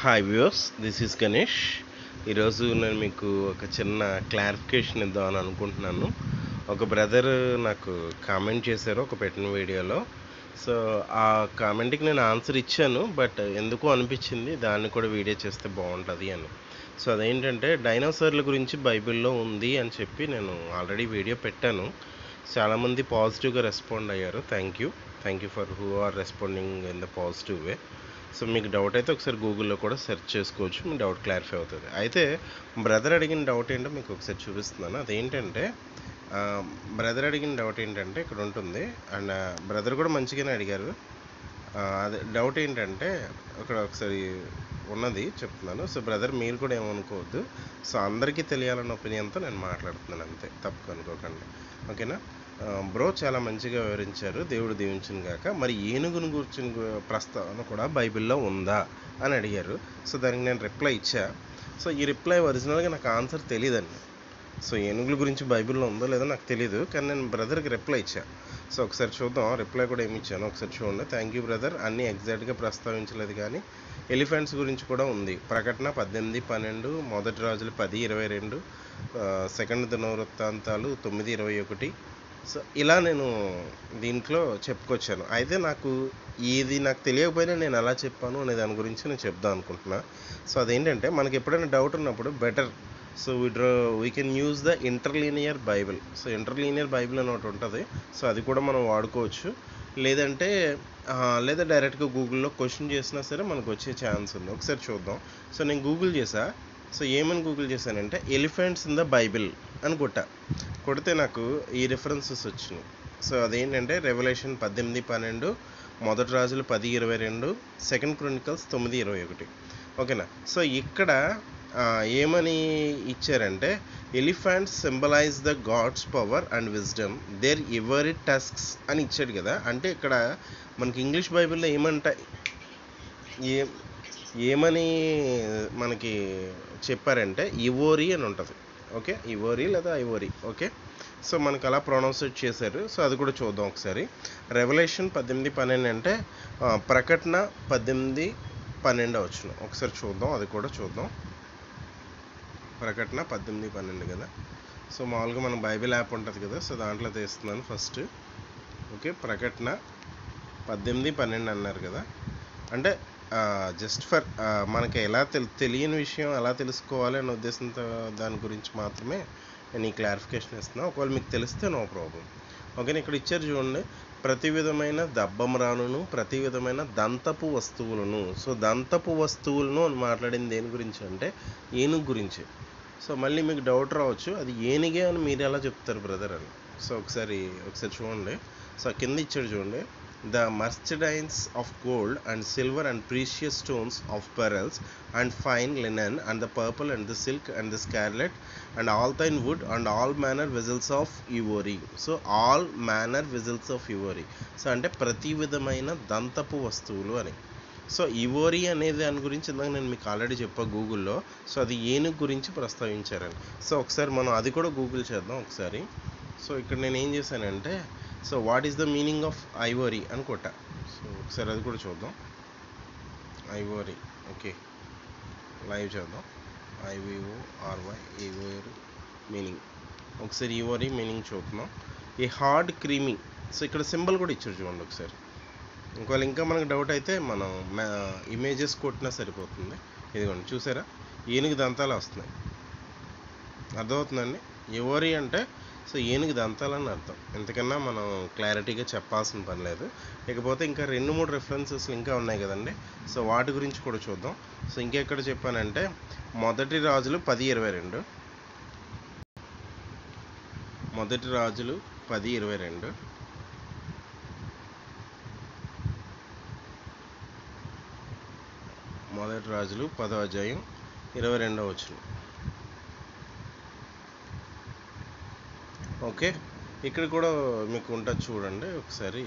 Hi viewers, this is Ganesh. ఈరోజు నేను మీకు ఒక చిన్న క్లారిఫికేషన్ ఇద్దామని అనుకుంటున్నాను. ఒక బ్రదర్ నాకు కామెంట్ చేశారు ఒక పెట్టిన వీడియోలో. సో ఆ కామెంట్కి నేను ఆన్సర్ ఇచ్చాను, బట్ ఎందుకో అనిపించింది దాన్ని కూడా వీడియో చేస్తే బాగుంటుంది అని. సో అదేంటంటే డైనోసార్ల గురించి బైబిల్లో ఉంది అని చెప్పి నేను ఆల్రెడీ వీడియో పెట్టాను. చాలామంది పాజిటివ్గా రెస్పాండ్ అయ్యారు. Thank you for who are responding in the positive way. So మీకు డౌట్ అయితే ఒకసారి గూగుల్లో కూడా సెర్చ్ చేసుకోవచ్చు, మీ డౌట్ క్లారిఫై అవుతుంది. అయితే బ్రదర్ అడిగిన డౌట్ ఏంటో మీకు ఒకసారి చూపిస్తున్నాను. అదేంటంటే బ్రదర్ అడిగిన డౌట్ ఏంటంటే ఇక్కడ ఉంటుంది, అండ్ బ్రదర్ కూడా మంచిగానే అడిగారు. అదే డౌట్ ఏంటంటే ఇక్కడ ఒకసారి ఉన్నది చెప్తున్నాను. సో బ్రదర్ మీరు కూడా ఏమనుకోవద్దు. సో అందరికీ తెలియాలన్న ఒపీనియన్తో నేను మాట్లాడుతున్నాను, అంతే, తప్పు అనుకోకండి, ఓకేనా. బ్రో చాలా మంచిగా వివరించారు, దేవుడు దీవించును గాక. మరి ఏనుగును కూర్చుని ప్రస్తావన కూడా బైబిల్లో ఉందా అని అడిగారు. సో దానికి నేను రిప్లై ఇచ్చా. సో ఈ రిప్లై ఒరిజినల్గా నాకు ఆన్సర్ తెలియదండి. సో ఏనుగుల గురించి బైబిల్లో ఉందో లేదో నాకు తెలియదు, కానీ నేను బ్రదర్కి రిప్లై ఇచ్చా. సో ఒకసారి చూద్దాం, రిప్లై కూడా ఏమి ఇచ్చాను ఒకసారి చూడండి. థ్యాంక్ యూ బ్రదర్, అన్నీ ఎగ్జాక్ట్గా ప్రస్తావించలేదు కానీ ఎలిఫెంట్స్ గురించి కూడా ఉంది. ప్రకటన 18:12, మొదటి రాజులు 10:22, సెకండ్ దినవృత్తాంతాలు 9:21. సో ఇలా నేను దీంట్లో చెప్పుకొచ్చాను. అయితే నాకు తెలియకపోయినా నేను ఎలా చెప్పాను అనే దాని గురించి నేను చెప్దాం అనుకుంటున్నా. సో అదేంటంటే మనకి ఎప్పుడైనా డౌట్ ఉన్నప్పుడు better so we can use the interlinear Bible. So interlinear Bible అని ఒకటి ఉంటుంది. సో అది కూడా మనం వాడుకోవచ్చు. లేదా డైరెక్ట్గా గూగుల్లో క్వశ్చన్ చేసినా సరే మనకు వచ్చే ఛాన్స్ ఉంది. ఒకసారి చూద్దాం. సో నేను గూగుల్ చేసా. సో ఏమని గూగుల్ చేశానంటే ఎలిఫెంట్స్ ఇన్ ద బైబిల్ అని కొడితే నాకు ఈ రిఫరెన్సెస్ వచ్చినాయి. సో అదేంటంటే రెవల్యూషన్ 18:12, మొదటి రాజులు 10:22, సెకండ్ క్రానికల్స్ 9:21, ఓకేనా. సో ఇక్కడ ఏమని ఇచ్చారంటే elephants symbolise the God's power and wisdom, their ivory tusks అని ఇచ్చాడు కదా. అంటే ఇక్కడ మనకి ఇంగ్లీష్ బైబిల్లో ఏమని మనకి చెప్పారంటే ఇవోరీ అని ఉంటుంది, ఓకే. ఇవోరీ లేదా ఐవోరీ, ఓకే. సో మనకు అలా ప్రొనౌన్సియేట్ చేశారు. సో అది కూడా చూద్దాం ఒకసారి. రెవల్యూషన్ 18:12 అంటే ప్రకటన 18:12 వచ్చును. ఒకసారి చూద్దాం, అది కూడా చూద్దాం. ప్రకటన 18:12 కదా. సో మామూలుగా మన బైబిల్ యాప్ ఉంటుంది కదా, సో దాంట్లో తీస్తున్నాను ఫస్ట్, ఓకే. ప్రకటన 18:12 అన్నారు కదా. అంటే జస్ట్ ఫర్ మనకి ఎలా తెలియని విషయం ఎలా తెలుసుకోవాలి అనే ఉద్దేశంతో దాని గురించి మాత్రమే నేను ఈ క్లారిఫికేషన్ ఇస్తున్నాను. ఒకవేళ మీకు తెలిస్తే నో ప్రాబ్లం, ఓకే. ఇక్కడ ఇచ్చారు చూడండి, ప్రతి విధమైన దబ్బమరాను, ప్రతి విధమైన దంతపు వస్తువులను. సో దంతపు వస్తువులను అని మాట్లాడింది దేని గురించి అంటే ఏనుగు గురించి. సో మళ్ళీ మీకు డౌట్ రావచ్చు, అది ఏనుగే అని మీరు ఎలా చెప్తారు బ్రదర్ అని. సో ఒకసారి చూడండి. సో కింద ఇచ్చాడు చూడండి, the merchandise of gold and silver and precious stones of pearls and fine linen and the purple and the silk and the scarlet and all thine wood and all manner vessels of ivory. So all manner vessels of ivory. So అంటే ప్రతి విధమైన దంతపు వస్తువులు అని. So ఇవోరీ అనేది దాని గురించి ఇందాక నేను మీకు ఆల్రెడీ చెప్పా గూగుల్లో. సో అది ఏనుగు గురించి ప్రస్తావించారని. సో ఒకసారి మనం అది కూడా గూగుల్ చేద్దాం ఒకసారి. సో ఇక్కడ నేను ఏం చేశానంటే so what is the meaning of ivory అని కొట్టా. సో ఒకసారి అది కూడా చూద్దాం. ఐవోరీ, ఓకే, లైవ్ చేద్దాం. IVORY ivory meaning. ఒకసారి ఐవోరీ మీనింగ్ చూద్దాం. A hard creamy. సో ఇక్కడ సింబల్ కూడా ఇచ్చారు చూడండి ఒకసారి. ఒకవేళ ఇంకా మనకు డౌట్ అయితే మనం ఇమేజెస్ కొట్టినా సరిపోతుంది. ఇదిగోండి, చూసారా, ఏనుగు దంతాలు వస్తున్నాయి, అర్థమవుతుందండి. ఐవోరీ అంటే సో ఏనుగు దంతాలని అర్థం. ఎంతకన్నా మనం క్లారిటీగా చెప్పాల్సిన పని లేదు. ఇకపోతే ఇంకా 2-3 రెఫరెన్సెస్ ఇంకా ఉన్నాయి కదండి. సో వాటి గురించి కూడా చూద్దాం. సో ఇంకెక్కడ చెప్పానంటే మొదటి రాజులు 10:22, మొదటి రాజులు 10:22, మొదటి రాజులు 10వ అధ్యాయం 22వ వచనం, ఓకే. ఇక్కడ కూడా మీకు ఉంటుంది చూడండి ఒకసారి.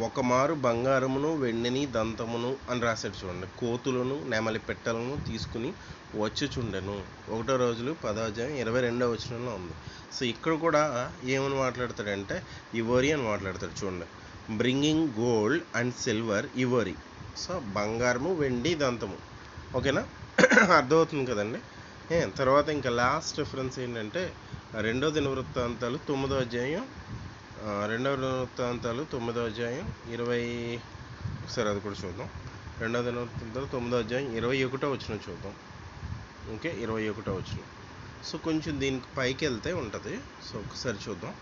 ఒక మారు బంగారమును వెండిని దంతమును అని రాశాడు చూడండి, కోతులను నెమలి పెట్టెలను తీసుకుని వచ్చుచుండెను. 1వ రోజులు 10వ అధ్యాయం 22వ వచనంలో ఉంది. సో ఇక్కడ కూడా ఏమని మాట్లాడతాడంటే ఇవోరీ అని మాట్లాడతాడు చూడండి. Bringing gold and silver ivory. So బంగారము, వెండి, దంతము. ఓకేనా? అర్థమవుతుంది కదండి. తర్వాత ఇంకా లాస్ట్ రిఫరెన్స్ ఏంటంటే 2వ దినవృత్తాంతాలు 9వ అధ్యాయం 2వ దినవృత్తాంతాలు 9వ అధ్యాయం 20 ఒకసారి అది కూడా చూద్దాం. 2వ దినవృత్తాంతాలు 9వ అధ్యాయం 21వ వచనం చూద్దాం. ఓకే, 21వ వచనం. సో కొంచెం దీనికి పైకి వెళ్తే ఉంటుంది. సో ఒకసారి చూద్దాం.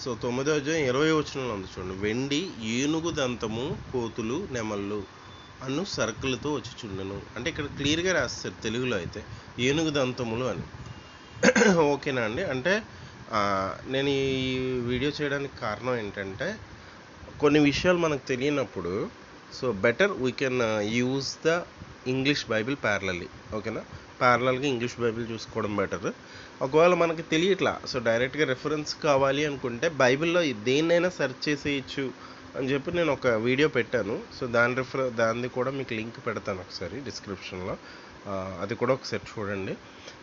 సో 9వ అధ్యాయం 20వ వచనంలో ఉంది చూడండి. వెండి, ఏనుగు దంతము, కోతులు, నెమళ్ళు అను సరుకులతో వచ్చి చుండెను. అంటే ఇక్కడ క్లియర్గా రాస్తారు తెలుగులో అయితే ఏనుగు దంతములు అని. ఓకేనా అండి? అంటే నేను ఈ వీడియో చేయడానికి కారణం ఏంటంటే కొన్ని విషయాలు మనకు తెలియనప్పుడు so better we can use the English Bible parallelly. ఓకేనా? ప్యారలల్గా ఇంగ్లీష్ బైబిల్ చూసుకోవడం బెటర్. ఒకవేళ మనకి తెలియట్లా సో డైరెక్ట్గా రెఫరెన్స్ కావాలి అనుకుంటే బైబిల్లో దేన్నైనా సెర్చ్ చేసేయచ్చు అని చెప్పి నేను ఒక వీడియో పెట్టాను. సో దాన్ని కూడా మీకు లింక్ పెడతాను ఒకసారి డిస్క్రిప్షన్లో. అది కూడా ఒకసారి చూడండి.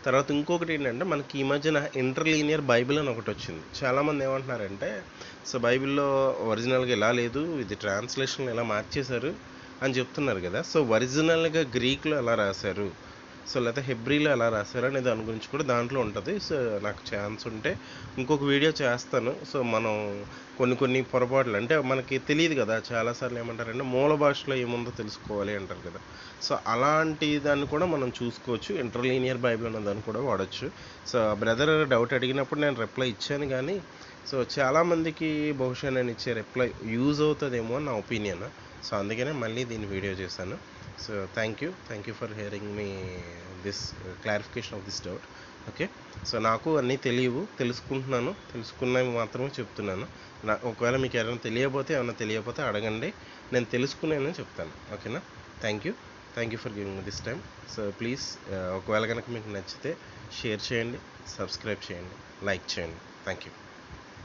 తర్వాత ఇంకొకటి ఏంటంటే మనకి ఈ మధ్యన ఇంటర్లీనియర్ బైబిల్ అని ఒకటి వచ్చింది. చాలామంది ఏమంటున్నారంటే సో బైబిల్లో ఒరిజినల్గా ఇలా లేదు, ఇది ట్రాన్స్లేషన్ ఇలా మార్చేశారు అని చెప్తున్నారు కదా. సో ఒరిజినల్గా గ్రీక్లో ఎలా రాశారు, సో లేకపోతే హెబ్రీలో ఎలా రాశారు అనే దాని గురించి కూడా దాంట్లో ఉంటుంది. సో నాకు ఛాన్స్ ఉంటే ఇంకొక వీడియో చేస్తాను. సో మనం కొన్ని పొరపాట్లు అంటే మనకి తెలియదు కదా, చాలాసార్లు ఏమంటారంటే మూల భాషలో ఏముందో తెలుసుకోవాలి అంటారు కదా. సో అలాంటి దాన్ని కూడా మనం చూసుకోవచ్చు. ఇంటర్లీనియర్ బైబిల్ అన్న దాన్ని కూడా వాడచ్చు. సో బ్రదర్ డౌట్ అడిగినప్పుడు నేను రిప్లై ఇచ్చాను, కానీ సో చాలామందికి బహుశా నేను ఇచ్చే రిప్లై యూజ్ అవుతుందేమో అని నా ఒపీనియన్. సో అందుకనే మళ్ళీ దీన్ని వీడియో చేశాను. So thank you for hearing me this clarification of this doubt. Okay, so నాకు అన్నీ తెలుసుకున్నవి మాత్రమే చెప్తున్నాను. ఒకవేళ మీకు ఏమైనా తెలియకపోతే అడగండి, నేను తెలుసుకున్నానని చెప్తాను. ఓకేనా? Thank you for giving me this time. So please ఒకవేళ కనుక మీకు నచ్చితే షేర్ చేయండి, సబ్స్క్రైబ్ చేయండి, లైక్ చేయండి. Thank you.